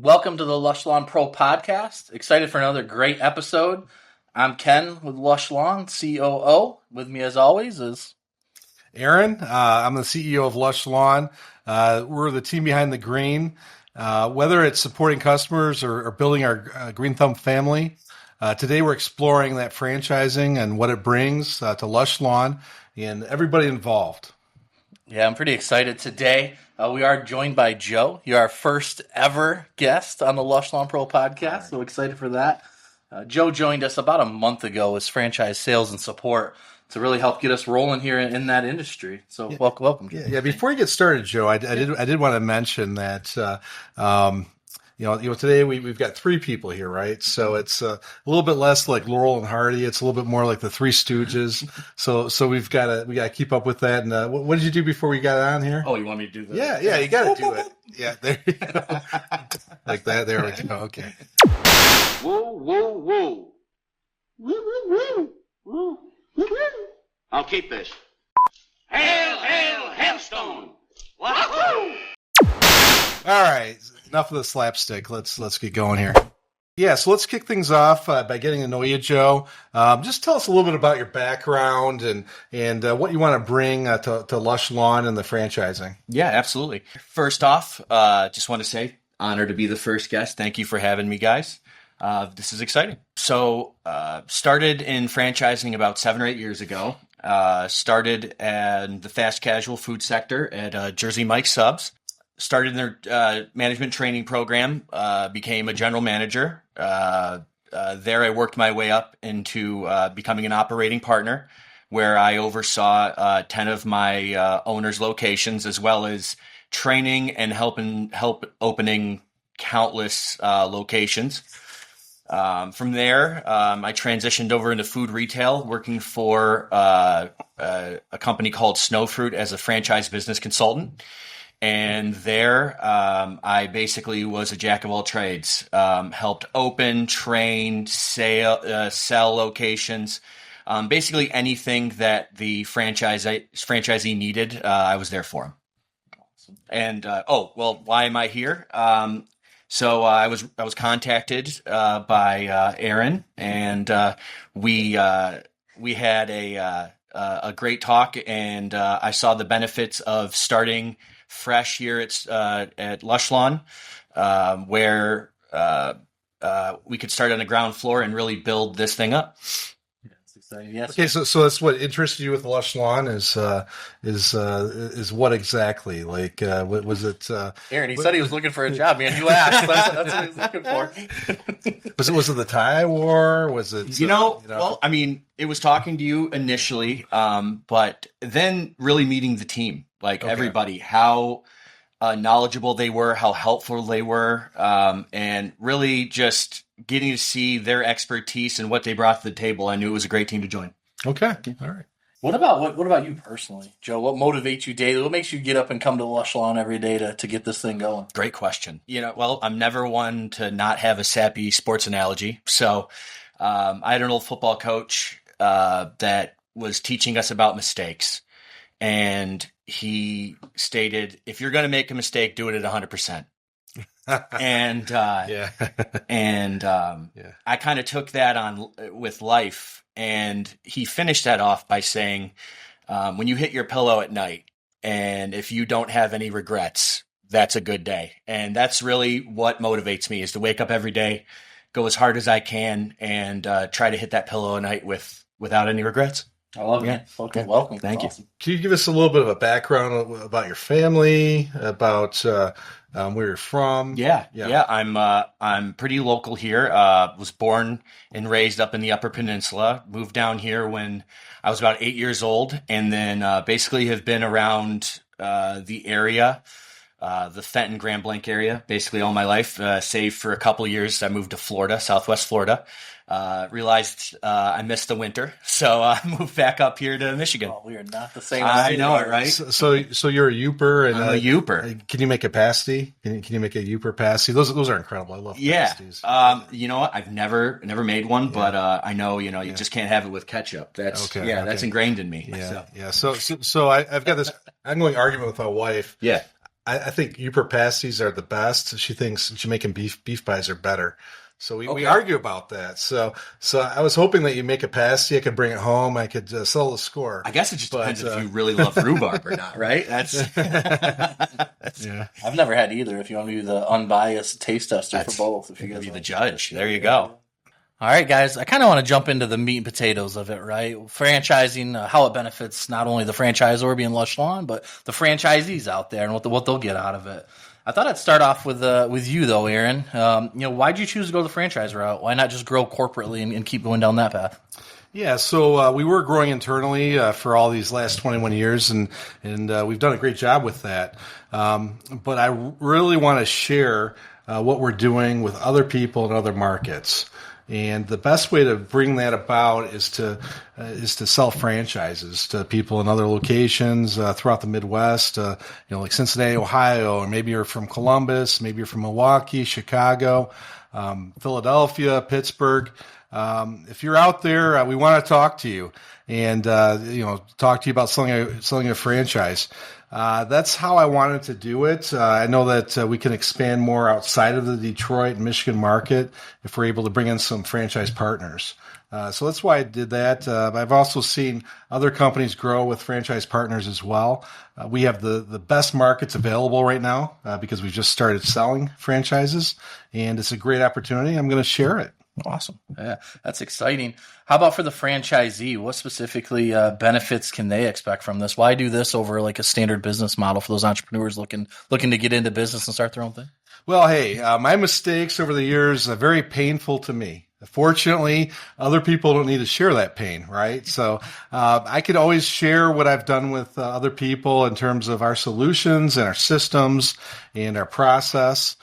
Welcome to the Lush Lawn Pro Podcast. Excited for another great episode. I'm Ken with Lush Lawn, COO. With me as always is Aaron. I'm the CEO of Lush Lawn. We're the team behind the green. Whether it's supporting customers or building our Green Thumb family, today we're exploring that franchising and what it brings to Lush Lawn and everybody involved. Yeah, I'm pretty excited today. We are joined by Joe. You're our first ever guest on the Lush Lawn Pro Podcast, so excited for that. Joe joined us about a month ago as franchise sales and support to really help get us rolling here in that industry. So welcome. Yeah. Before you get started, Joe, I did want to mention that today we've got three people here, right? So it's a little bit less like Laurel and Hardy. It's a little bit more like the Three Stooges. So we got to keep up with that. And what did you do before we got on here? Oh, you want me to do that? Yeah, you got to do it. Yeah, there you go. Like that. There we go. Okay. Whoa. Woo, woo, woo. I'll keep this. Hail, hailstone! Wahoo! All right, enough of the slapstick. Let's get going here. Yeah, so let's kick things off by getting to know you, Joe. Just tell us a little bit about your background and what you want to bring to Lush Lawn and the franchising. Yeah, absolutely. First off, just want to say, honored to be the first guest. Thank you for having me, guys. This is exciting. So, started in franchising about 7 or 8 years ago. Started in the fast casual food sector at Jersey Mike's Subs. Started in their management training program, became a general manager. There I worked my way up into becoming an operating partner, where I oversaw 10 of my owners' locations, as well as training and help opening countless locations. From there, I transitioned over into food retail, working for a company called Snowfruit as a franchise business consultant. And there, I basically was a jack of all trades. Helped open, train, sell locations. Basically anything that the franchisee needed, I was there for them. And why am I here? So I was contacted by Aaron, and we had a great talk, and I saw the benefits of starting fresh here at Lush Lawn, where we could start on the ground floor and really build this thing up. Yes. Okay, so that's what interested you with Lush Lawn is what exactly? Like, what was it? Aaron, he said he was looking for a job, man. You asked. That's what he was looking for. Was it the tie war? Was it? Well, I mean, it was talking to you initially, but then really meeting the team, everybody, how knowledgeable they were, how helpful they were, and really just getting to see their expertise and what they brought to the table. I knew it was a great team to join. Okay. All right. What about you personally, Joe? What motivates you daily? What makes you get up and come to Lush Lawn every day to get this thing going? Great question. I'm never one to not have a sappy sports analogy. So I had an old football coach that was teaching us about mistakes. And he stated, if you're going to make a mistake, do it at 100%. And I kind of took that on with life, and he finished that off by saying, when you hit your pillow at night, and if you don't have any regrets, that's a good day. And that's really what motivates me, is to wake up every day, go as hard as I can, and try to hit that pillow at night without any regrets. I love it. Welcome. Thank you. Awesome. Can you give us a little bit of a background about your family, about where you're from? Yeah. I'm pretty local here. Was born and raised up in the Upper Peninsula. Moved down here when I was about 8 years old, and then basically have been around the area, the Fenton, Grand Blanc area, basically all my life. Save for a couple years, I moved to Florida, Southwest Florida. Realized I missed the winter, so I moved back up here to Michigan. Oh, we are not the same. I know it, right? So you're a Youper, and I'm a Youper. Can you make a pasty? Can you make a Youper pasty? Those are incredible. I love pasties. You know what? I've never made one, but I know you just can't have it with ketchup. That's that's ingrained in me. So I've got this ongoing argument with my wife. Yeah. I think Uper pasties are the best. She thinks Jamaican beef pies are better. So we argue about that. So I was hoping that you make a pasty. I could bring it home. I could settle the score. I guess it just depends if you really love rhubarb or not, right? That's yeah. I've never had either. If you want to be the unbiased taste tester for both, if you guys be the want. judge. There you go. All right, guys. I kind of want to jump into the meat and potatoes of it, right? Franchising, how it benefits not only the franchisor being Lush Lawn, but the franchisees out there and what they'll get out of it. I thought I'd start off with you though, Aaron. Why'd you choose to go the franchise route? Why not just grow corporately and keep going down that path? Yeah, so we were growing internally for all these last 21 years, and we've done a great job with that. But I really want to share what we're doing with other people in other markets. And the best way to bring that about is to sell franchises to people in other locations throughout the Midwest, like Cincinnati, Ohio, or maybe you're from Columbus, maybe you're from Milwaukee, Chicago, Philadelphia, Pittsburgh. If you're out there, we want to talk to you and talk to you about selling a franchise. That's how I wanted to do it. I know that we can expand more outside of the Detroit and Michigan market if we're able to bring in some franchise partners. So that's why I did that. I've also seen other companies grow with franchise partners as well. We have the best markets available right now because we've just started selling franchises, and it's a great opportunity. I'm going to share it. Awesome. Yeah, that's exciting. How about for the franchisee? What specifically benefits can they expect from this? Why do this over like a standard business model for those entrepreneurs looking to get into business and start their own thing? Well, hey, my mistakes over the years are very painful to me. Fortunately, other people don't need to share that pain, right? So I could always share what I've done with other people in terms of our solutions and our systems and our process.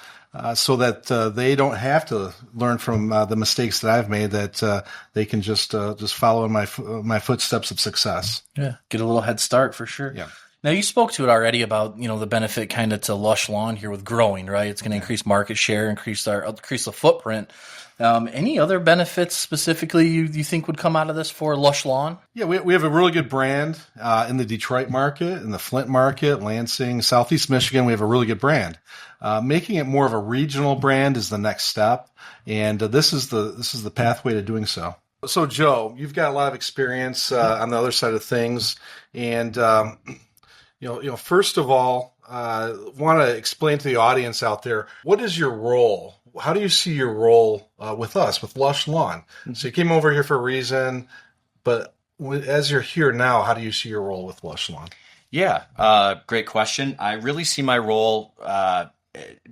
So that they don't have to learn from the mistakes that I've made, that they can just follow in my footsteps of success. Yeah, get a little head start for sure. Yeah. Now you spoke to it already about the benefit kind of to Lush Lawn here with growing, right? It's going to increase market share, increase the footprint. Any other benefits specifically you think would come out of this for Lush Lawn? Yeah, we have a really good brand in the Detroit market, in the Flint market, Lansing, Southeast Michigan. We have a really good brand. Making it more of a regional brand is the next step, and this is the pathway to doing so. So, Joe, you've got a lot of experience on the other side of things, and first of all, want to explain to the audience out there, what is your role? How do you see your role with us, with Lush Lawn? So you came over here for a reason, but as you're here now, how do you see your role with Lush Lawn? Yeah, great question. I really see my role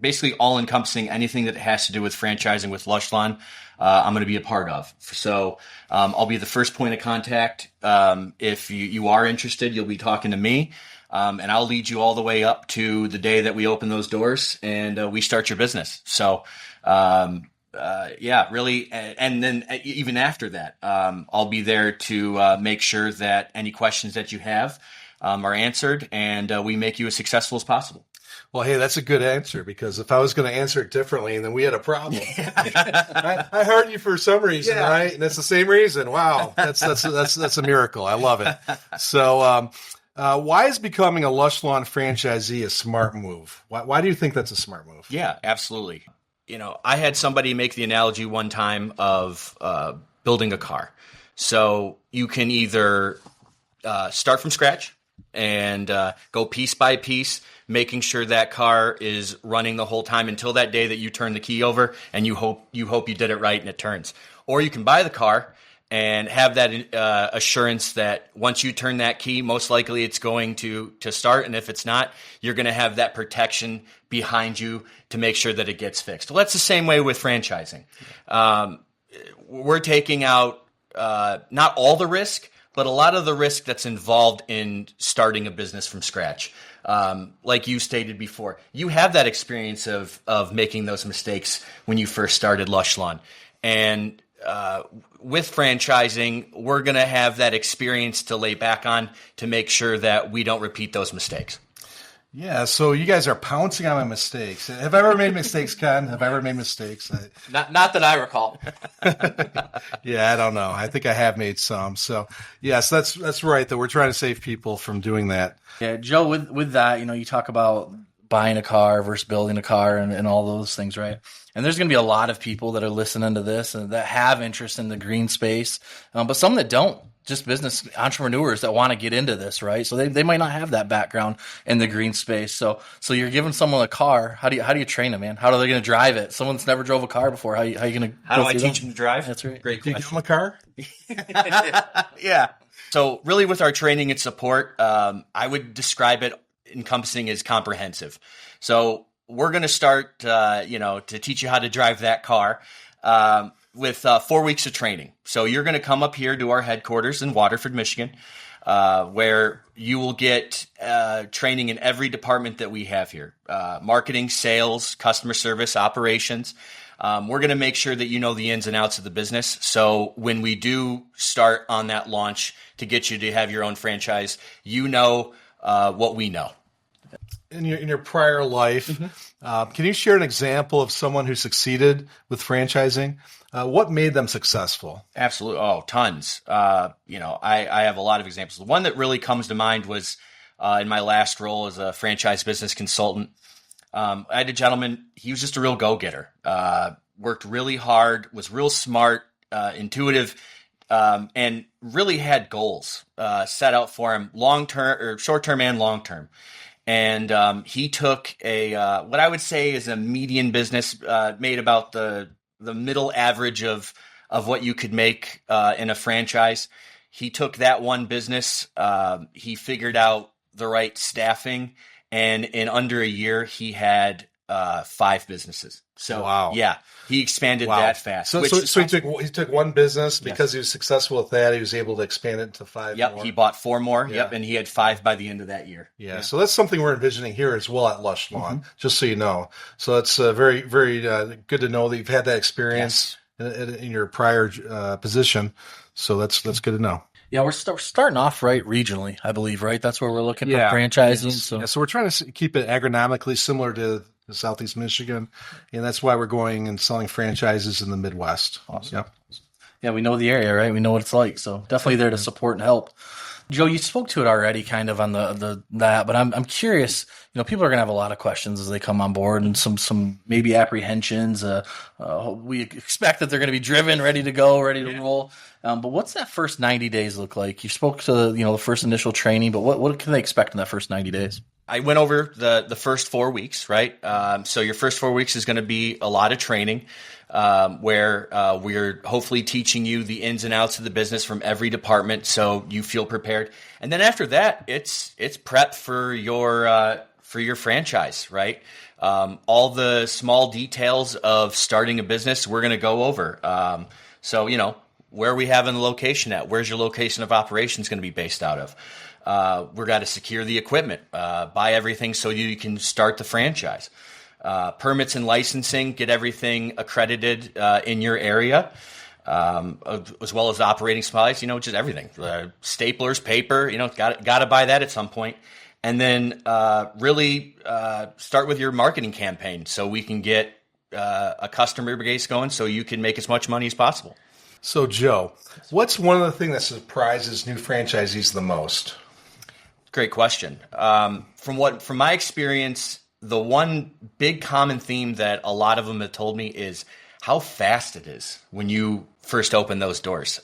basically all-encompassing anything that has to do with franchising with Lush Lawn. I'm going to be a part of. So I'll be the first point of contact. If you are interested, you'll be talking to me. And I'll lead you all the way up to the day that we open those doors and we start your business. So, really. And then even after that, I'll be there to make sure that any questions that you have are answered and we make you as successful as possible. Well, hey, that's a good answer, because if I was going to answer it differently, then we had a problem. I heard you for some reason, right? And it's the same reason. Wow, that's a miracle. I love it. So, why is becoming a Lush Lawn franchisee a smart move? Why do you think that's a smart move? Yeah, absolutely. I had somebody make the analogy one time of building a car. So you can either start from scratch and go piece by piece, making sure that car is running the whole time until that day that you turn the key over and you hope you did it right and it turns. Or you can buy the car and have that assurance that once you turn that key, most likely it's going to start. And if it's not, you're going to have that protection behind you to make sure that it gets fixed. Well, that's the same way with franchising. We're taking out not all the risk, but a lot of the risk that's involved in starting a business from scratch. Like you stated before, you have that experience of making those mistakes when you first started Lush Lawn. And with franchising, we're going to have that experience to lay back on to make sure that we don't repeat those mistakes. Yeah, so you guys are pouncing on my mistakes. Have I ever made mistakes, Ken? Have I ever made mistakes? Not that I recall. Yeah, I don't know. I think I have made some. So, yes, that's right, that we're trying to save people from doing that. Yeah, Joe, with that, you talk about buying a car versus building a car and all those things, right? And there's going to be a lot of people that are listening to this and that have interest in the green space, but some that don't. Just business entrepreneurs that want to get into this, right? So they might not have that background in the green space. So you're giving someone a car. How do you train them, man? How are they going to drive it? Someone that's never drove a car before. How you going to? How do I teach them to drive? That's right. Great Do you question. give them a car? Yeah. So really, with our training and support, I would describe it encompassing as comprehensive. So we're going to start, to teach you how to drive that car. With 4 weeks of training. So you're going to come up here to our headquarters in Waterford, Michigan, where you will get training in every department that we have here. Marketing, sales, customer service, operations. We're going to make sure that you know the ins and outs of the business. So when we do start on that launch to get you to have your own franchise, you know what we know. In your prior life, can you share an example of someone who succeeded with franchising? What made them successful? Absolutely. Oh, tons. I have a lot of examples. The one that really comes to mind was in my last role as a franchise business consultant. I had a gentleman, he was just a real go-getter, worked really hard, was real smart, intuitive, and really had goals set out for him long-term or short-term and long-term. And he took what I would say is a median business, made about the middle average of what you could make in a franchise. He took that one business, he figured out the right staffing, and in under a year, he had 5 businesses. So, wow. Yeah, he expanded that fast. So he took one business because he was successful at that. He was able to expand it into 5 Yep, more. he bought 4 more. Yeah. Yep, and he had 5 by the end of that year. Yeah, so that's something we're envisioning here as well at Lush Lawn, just so you know. So it's very, very good to know that you've had that experience in your prior position. So that's good to know. Yeah, we're starting off right regionally, I believe, right? That's where we're looking for franchising. Yes. So. Yeah, so we're trying to keep it agronomically similar to Southeast Michigan, and that's why we're going and selling franchises in the Midwest. Awesome. Yeah, we know the area, right? We know what it's like, so definitely there to support and help. Joe, you spoke to it already, kind of on that, but I'm curious. People are going to have a lot of questions as they come on board, and some maybe apprehensions. We expect that they're going to be driven, ready to go, ready to roll. But what's that first 90 days look like? You spoke to the first initial training, but what can they expect in that first 90 days? I went over the first 4 weeks, right? So your first 4 weeks is going to be a lot of training, where we're hopefully teaching you the ins and outs of the business from every department, so you feel prepared. And then after that, it's prep for your franchise, right? All the small details of starting a business, we're going to go over. So where are we having the location at? Where's your location of operations going to be based out of? We've got to secure the equipment, buy everything so you can start the franchise. Permits and licensing, get everything accredited in your area, as well as operating supplies, just everything. Staplers, paper, got to buy that at some point. And then really start with your marketing campaign so we can get a customer base going so you can make as much money as possible. So, Joe, what's one of the things that surprises new franchisees the most? Great question. From my experience, the one big common theme that a lot of them have told me is how fast it is when you first open those doors.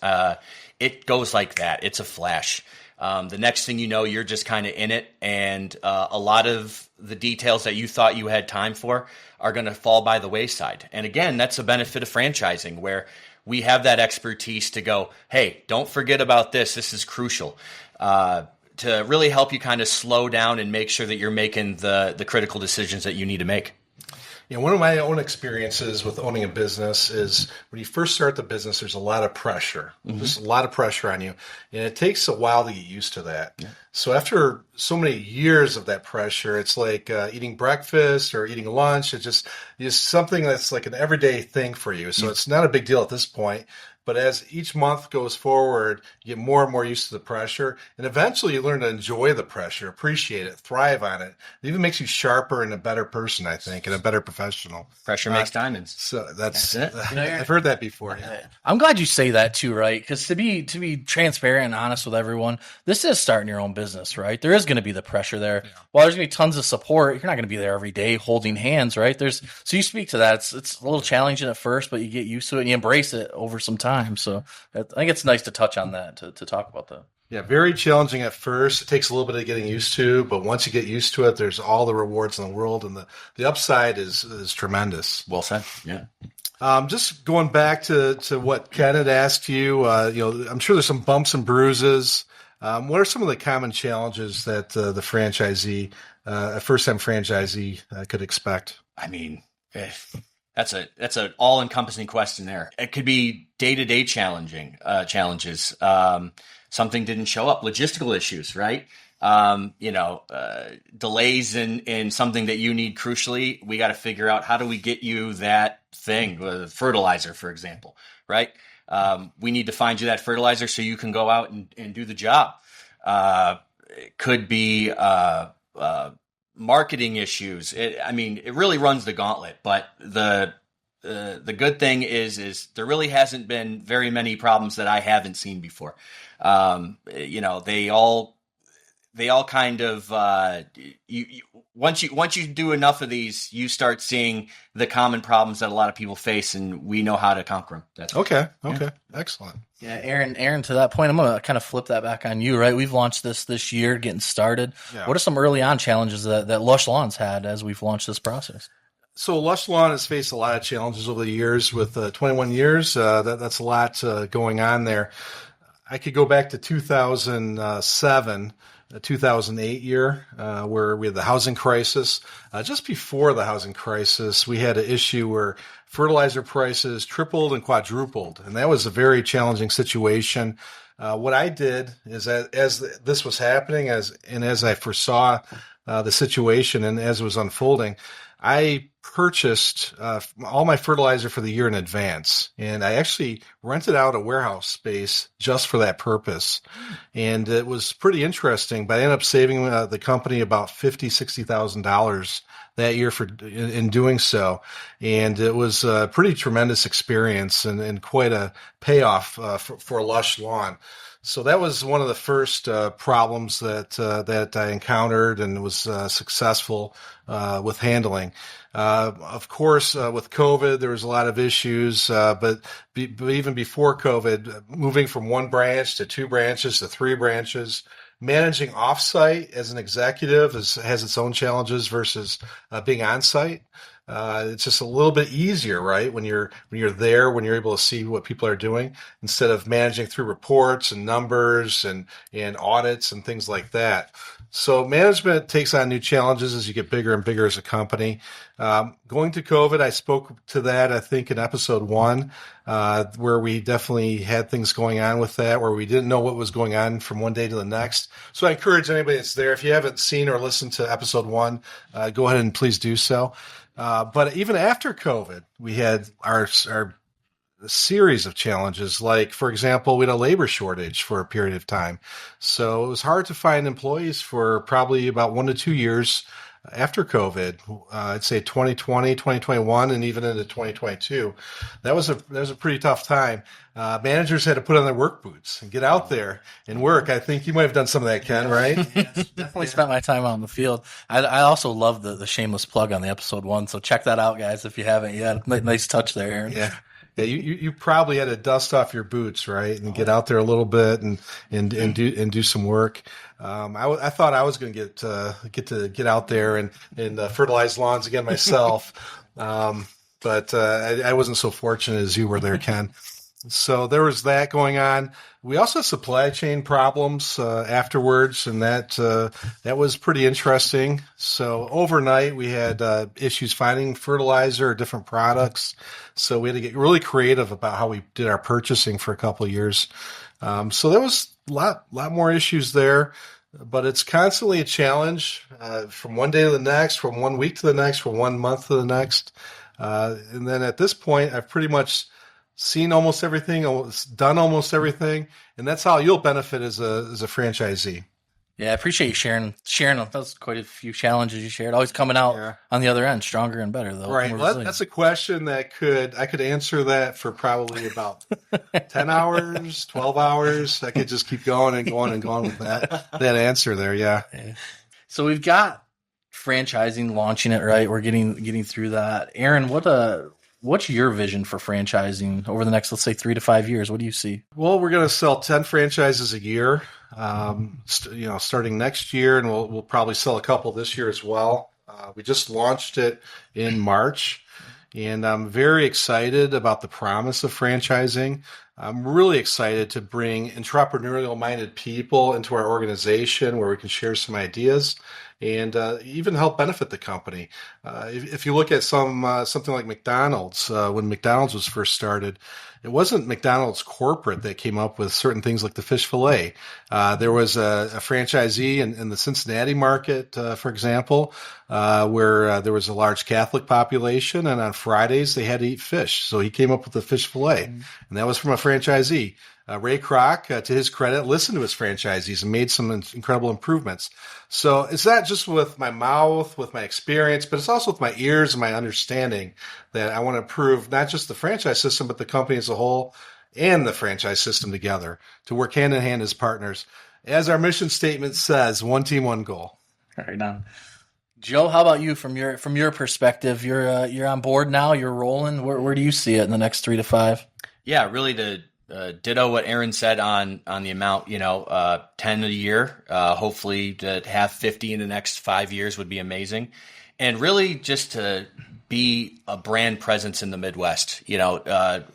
It goes like that. It's a flash. The next thing you know, you're just kind of in it, and a lot of the details that you thought you had time for are going to fall by the wayside. And again, that's a benefit of franchising, where we have that expertise to go, hey, don't forget about this. This is crucial. To really help you kind of slow down and make sure that you're making the critical decisions that you need to make. One of my own experiences with owning a business is when you first start the business, there's a lot of pressure. There's a lot of pressure on you, and it takes a while to get used to that. Yeah. So after so many years of that pressure, it's like eating breakfast or eating lunch. It's just something that's like an everyday thing for you. So it's not a big deal at this point. But as each month goes forward, you get more and more used to the pressure. And eventually you learn to enjoy the pressure, appreciate it, thrive on it. It even makes you sharper and a better person, I think, and a better professional. Pressure makes diamonds. So that's it. I've heard that before. Yeah. I'm glad you say that too, right? Because to be transparent and honest with everyone, this is starting your own business, right? There is going to be the pressure there. Yeah. While there's going to be tons of support, you're not going to be there every day holding hands, right? So you speak to that. It's a little challenging at first, but you get used to it and you embrace it over some time. So I think it's nice to touch on that, to talk about that. Yeah, very challenging at first. It takes a little bit of getting used to, but once you get used to it, there's all the rewards in the world, and the upside is tremendous. Well said. Yeah. Just going back to what Ken had asked you, I'm sure there's some bumps and bruises. What are some of the common challenges that the franchisee, a first-time franchisee, could expect? I mean, that's an all-encompassing question there. It could be day-to-day challenges. Something didn't show up, logistical issues, right? Delays in something that you need crucially. We got to figure out, how do we get you that thing, fertilizer, for example, right? We need to find you that fertilizer so you can go out and do the job. It could be marketing issues. It really runs the gauntlet. But the good thing is there really hasn't been very many problems that I haven't seen before. They all kind of once you do enough of these, you start seeing the common problems that a lot of people face, and we know how to conquer them. That's okay. Yeah. Excellent. Yeah, Aaron, to that point, I'm going to kind of flip that back on you, right? We've launched this year, getting started. Yeah. What are some early on challenges that Lush Lawn's had as we've launched this process? So Lush Lawn has faced a lot of challenges over the years. With 21 years, that's a lot going on there. I could go back to 2007, 2008 year, where we had the housing crisis. Just before the housing crisis, we had an issue where fertilizer prices tripled and quadrupled, and that was a very challenging situation. What I did is, as this was happening, as I foresaw the situation and as it was unfolding, I purchased all my fertilizer for the year in advance, and I actually rented out a warehouse space just for that purpose. And it was pretty interesting, but I ended up saving the company about $50,000-$60,000 that year in doing so. And it was a pretty tremendous experience and quite a payoff for Lush Lawn. So that was one of the first problems that I encountered and was successful with handling. Of course, with COVID, there was a lot of issues, but even before COVID, moving from one branch to 2 branches to 3 branches, managing offsite as an executive has its own challenges versus being on-site. It's just a little bit easier, right? When you're there, when you're able to see what people are doing, instead of managing through reports and numbers and audits and things like that. So management takes on new challenges as you get bigger and bigger as a company. Going to COVID, I spoke to that, I think, in episode 1, where we definitely had things going on with that, where we didn't know what was going on from one day to the next. So I encourage anybody that's there, if you haven't seen or listened to episode 1, go ahead and please do so. But even after COVID, we had our series of challenges. Like, for example, we had a labor shortage for a period of time. So it was hard to find employees for probably about 1 to 2 years after COVID. I'd say 2020, 2021, and even into 2022. That was a pretty tough time. Managers had to put on their work boots and get out there and work. I think you might have done some of that, Ken, right? Yes, definitely spent my time out in the field. I also love the shameless plug on the episode 1. So check that out, guys, if you haven't yet. Nice touch there, Aaron. Yeah. Yeah, you probably had to dust off your boots, right, and get out there a little bit and do some work. I thought I was going to get out there and fertilize lawns again myself, but I wasn't so fortunate as you were there, Ken. So there was that going on. We also had supply chain problems afterwards, and that was pretty interesting. So overnight, we had issues finding fertilizer or different products. So we had to get really creative about how we did our purchasing for a couple of years. So there was a lot more issues there, but it's constantly a challenge from one day to the next, from 1 week to the next, from 1 month to the next. And then at this point, I've pretty much seen almost everything, done almost everything, and that's how you'll benefit as a franchisee. Yeah, I appreciate you sharing. That was quite a few challenges you shared. Always coming out on the other end stronger and better, though. Right. Well, that's a question that I could answer that for probably about 10 hours, 12 hours. I could just keep going and going and going with that answer there. Yeah. So we've got franchising, launching it, right? We're getting through that. Aaron, what's your vision for franchising over the next, let's say, 3 to 5 years? What do you see? Well, we're going to sell 10 franchises a year, starting next year, and we'll probably sell a couple this year as well. We just launched it in March, and I'm very excited about the promise of franchising. I'm really excited to bring entrepreneurial-minded people into our organization where we can share some ideas and even help benefit the company. If you look at something like McDonald's, when McDonald's was first started, it wasn't McDonald's corporate that came up with certain things like the fish fillet. There was a franchisee in the Cincinnati market, for example, where there was a large Catholic population, and on Fridays they had to eat fish. So he came up with the fish fillet, and that was from a franchisee. Ray Kroc, to his credit, listened to his franchisees and made some incredible improvements. So it's not just with my mouth, with my experience, but it's also with my ears and my understanding that I want to improve not just the franchise system, but the company as a whole and the franchise system together to work hand in hand as partners. As our mission statement says, one team, one goal. Right on. Joe, how about you from your perspective? You're on board now. You're rolling. Where do you see it in the next 3 to 5? Yeah, really to ditto what Aaron said on the amount, 10 a year, hopefully to have 50 in the next 5 years would be amazing. And really just to be a brand presence in the Midwest,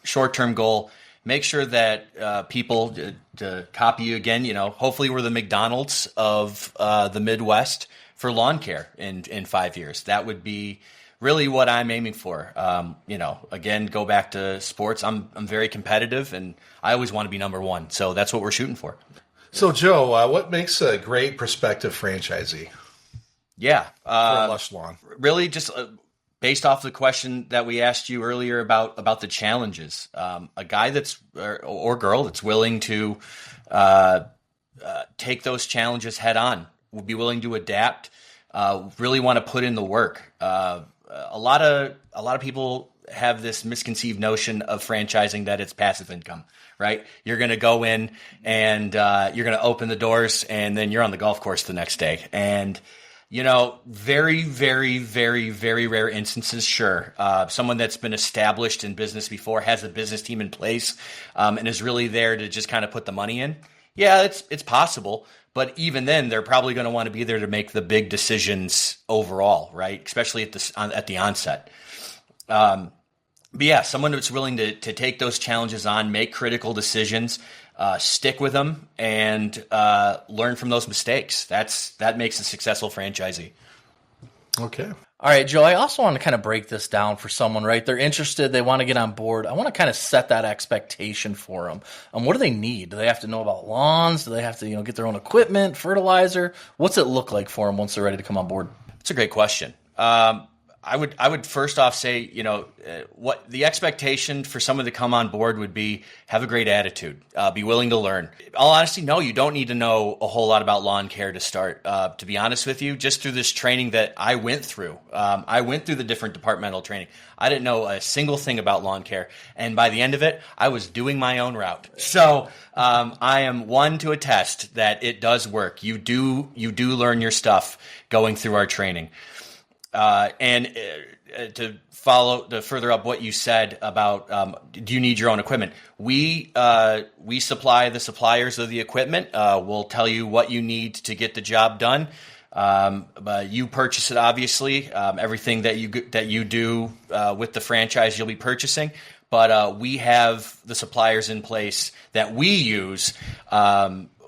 short-term goal, make sure that people to copy you again, hopefully we're the McDonald's of the Midwest for lawn care in 5 years. That would be really what I'm aiming for. Again, go back to sports. I'm very competitive, and I always want to be number one. So that's what we're shooting for. So, Joe, what makes a great prospective franchisee? Yeah. For Lush Lawn. Really just based off the question that we asked you earlier about the challenges. A guy or girl that's willing to take those challenges head on, will be willing to adapt, really want to put in the work. A lot of people have this misconceived notion of franchising that it's passive income, right? You're going to go in and you're going to open the doors and then you're on the golf course the next day. And, very, very, very, very rare instances, sure. Someone that's been established in business before, has a business team in place, and is really there to just kind of put the money in. Yeah, it's possible. But even then, they're probably going to want to be there to make the big decisions overall, right? Especially at the onset. But yeah, someone that's willing to take those challenges on, make critical decisions, stick with them, and learn from those mistakes. That makes a successful franchisee. Okay. All right, Joe, I also want to kind of break this down for someone, right? They're interested. They want to get on board. I want to kind of set that expectation for them. What do they need? Do they have to know about lawns? Do they have to, get their own equipment, fertilizer? What's it look like for them once they're ready to come on board? That's a great question. I would first off say, what the expectation for someone to come on board would be: have a great attitude, be willing to learn. All honesty, no, you don't need to know a whole lot about lawn care to start. To be honest with you, just through this training that I went through the different departmental training. I didn't know a single thing about lawn care, and by the end of it, I was doing my own route. So I am one to attest that it does work. You do learn your stuff going through our training. And to further up what you said about, do you need your own equipment? We supply the suppliers of the equipment. We'll tell you what you need to get the job done. But you purchase it, obviously. Everything that you do with the franchise, you'll be purchasing. But we have the suppliers in place that we use.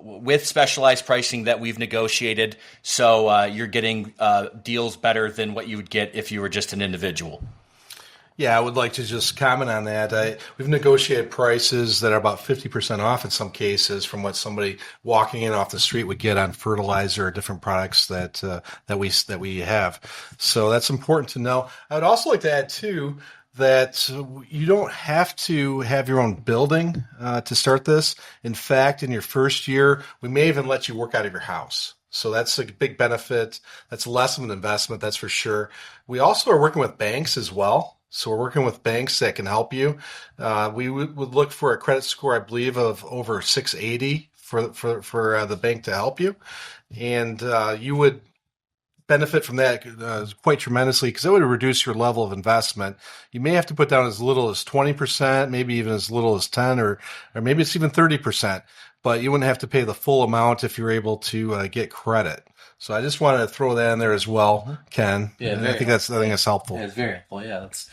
With specialized pricing that we've negotiated, so you're getting deals better than what you would get if you were just an individual. Yeah, I would like to just comment on that. We've negotiated prices that are about 50% off in some cases from what somebody walking in off the street would get on fertilizer or different products that we have. So that's important to know. I would also like to add too, that you don't have to have your own building to start this. In fact, in your first year, we may even let you work out of your house. So that's a big benefit. That's less of an investment, that's for sure. We also are working with banks as well. So we're working with banks that can help you. We would look for a credit score, I believe, of over 680 for the bank to help you. And you would benefit from that quite tremendously because it would reduce your level of investment. You may have to put down as little as 20%, maybe even as little as 10, or maybe it's even 30%, but you wouldn't have to pay the full amount if you're able to get credit. So I just wanted to throw that in there as well, Ken. Yeah, I think that's helpful. Yeah, it's very helpful. Yeah, that's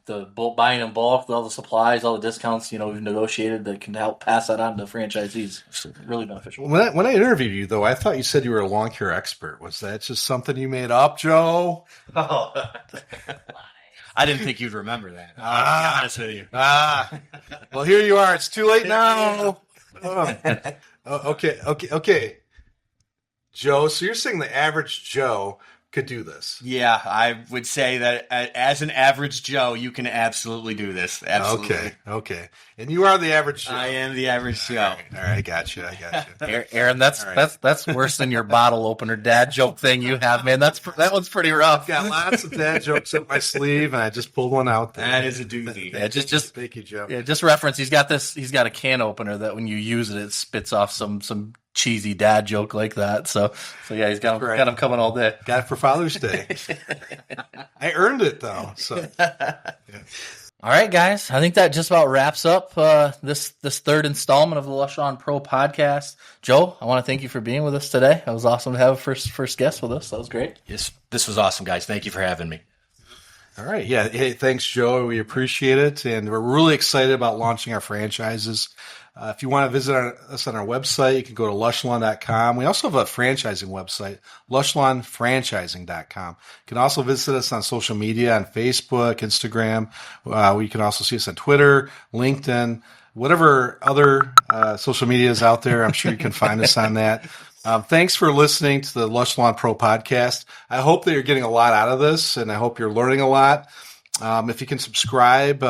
the bulk buying in bulk, all the supplies, all the discounts, we've negotiated that can help pass that on to franchisees. It's really beneficial. When I interviewed you, though, I thought you said you were a lawn care expert. Was that just something you made up, Joe? Oh. I didn't think you'd remember that. I'll be honest with you. Well, here you are. It's too late now. Okay. Joe, so you're saying the average Joe could do this? Yeah, I would say that as an average Joe, you can absolutely do this. Absolutely. Okay. And you are the average Joe. I am the average Joe. All right, I got you. Aaron, that's worse than your bottle opener dad joke thing you have, man. That one's pretty rough. I've got lots of dad jokes up my sleeve, and I just pulled one out there. That is a doozy. Yeah, just thank you, Joe. Yeah, just reference. He's got a can opener that when you use it, it spits off some cheesy dad joke like that. So yeah, he's got him coming all day. Got it for Father's Day. I earned it though. So yeah. All right, guys. I think that just about wraps up this third installment of the Lush Lawn Pro Podcast. Joe, I want to thank you for being with us today. It was awesome to have a first guest with us. That was great. Yes, this was awesome, guys. Thank you for having me. All right. Yeah. Hey, thanks, Joe. We appreciate it. And we're really excited about launching our franchises. If you want to visit us on our website, you can go to lushlawn.com. We also have a franchising website, lushlawnfranchising.com. You can also visit us on social media on Facebook, Instagram. You can also see us on Twitter, LinkedIn, whatever other social media is out there. I'm sure you can find us on that. Thanks for listening to the Lush Lawn Pro Podcast. I hope that you're getting a lot out of this, and I hope you're learning a lot. If you can subscribe,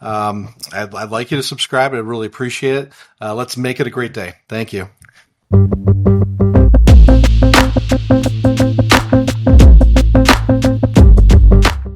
I'd like you to subscribe. I'd really appreciate it. Let's make it a great day. Thank you.